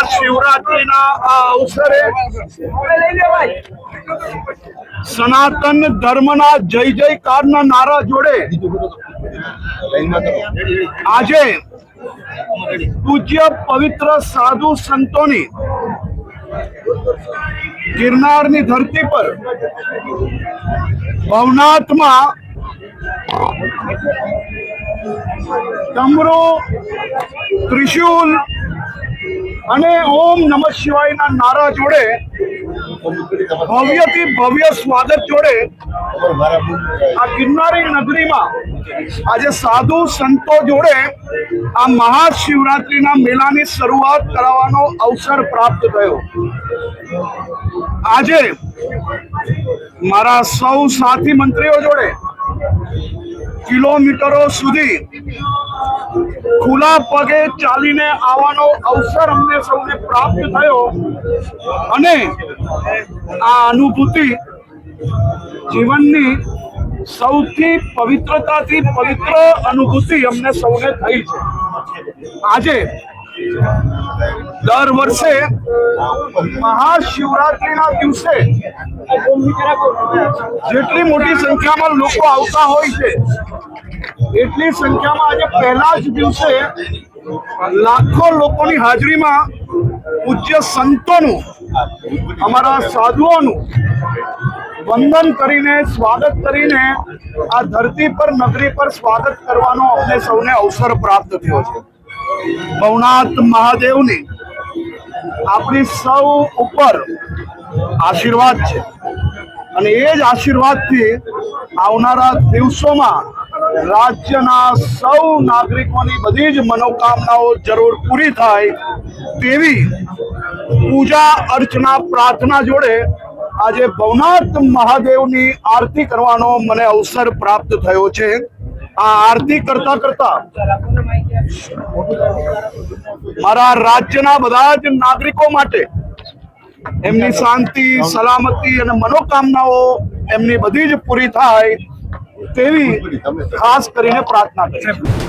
મહાશિવરાત્રીના આ અવસરે સનાતન ધર્મના જય જયકારના નારા જોડે આજે પૂજ્ય પવિત્ર સાધુ સંતોની ગિરનારની ધરતી પર ભવનાથમાં ડમરૂ, ત્રિશૂલ અને ઓમ નમઃ શિવાયના નારા જોડે ભવ્યથી ભવ્ય સ્વાગત જોડે આ ગિરનારી નગરીમાં આજે સાધુ સંતો જોડે આ મહાશિવરાત્રીના મેળાની શરૂઆત કરાવવાનો અવસર પ્રાપ્ત થયો। આજે મારા સૌ સાથી મંત્રીઓ જોડે કિલોમીટરો સુધી ખુલ્લા પગે ચાલીને આવવાનો અવસર અમને સૌને પ્રાપ્ત થયો અને આ અનુભૂતિ જીવનની સૌથી પવિત્રતાથી પવિત્ર અનુભૂતિ અમને સૌને થઈ છે। આજે દર વર્ષે મહાશિવરાત્રીના દિવસે જેટલી મોટી સંખ્યામાં લોકો આવતા હોય છે એટલી સંખ્યામાં આજે પહેલા જ દિવસે લાખો લોકોની હાજરીમાં પૂજ્ય સંતોનું, અમારા સાધુઓનું વંદન કરીને સ્વાગત કરીને આ ધરતી પર નગરી પર સ્વાગત કરવાનો અમને સૌને અવસર પ્રાપ્ત થયો છે। ભવનાથ મહાદેવની આપણી સૌ ઉપર આશીર્વાદ છે અને એ જ આશીર્વાદથી આવનારા દિવસોમાં રાજ્યના સૌ નાગરિકોની બધી જ મનોકામનાઓ જરૂર પૂરી થાય તેવી પૂજા અર્ચના પ્રાર્થના જોડે આજે ભવનાથ મહાદેવની આરતી કરવાનો મને અવસર પ્રાપ્ત થયો છે। આ આરતી કરતા કરતા મારા રાજ્યના બધા જ નાગરિકો માટે એમની શાંતિ, સલામતી અને મનોકામનાઓ એમની બધી જ પૂરી થાય તેવી ખાસ કરીને પ્રાર્થના કરી।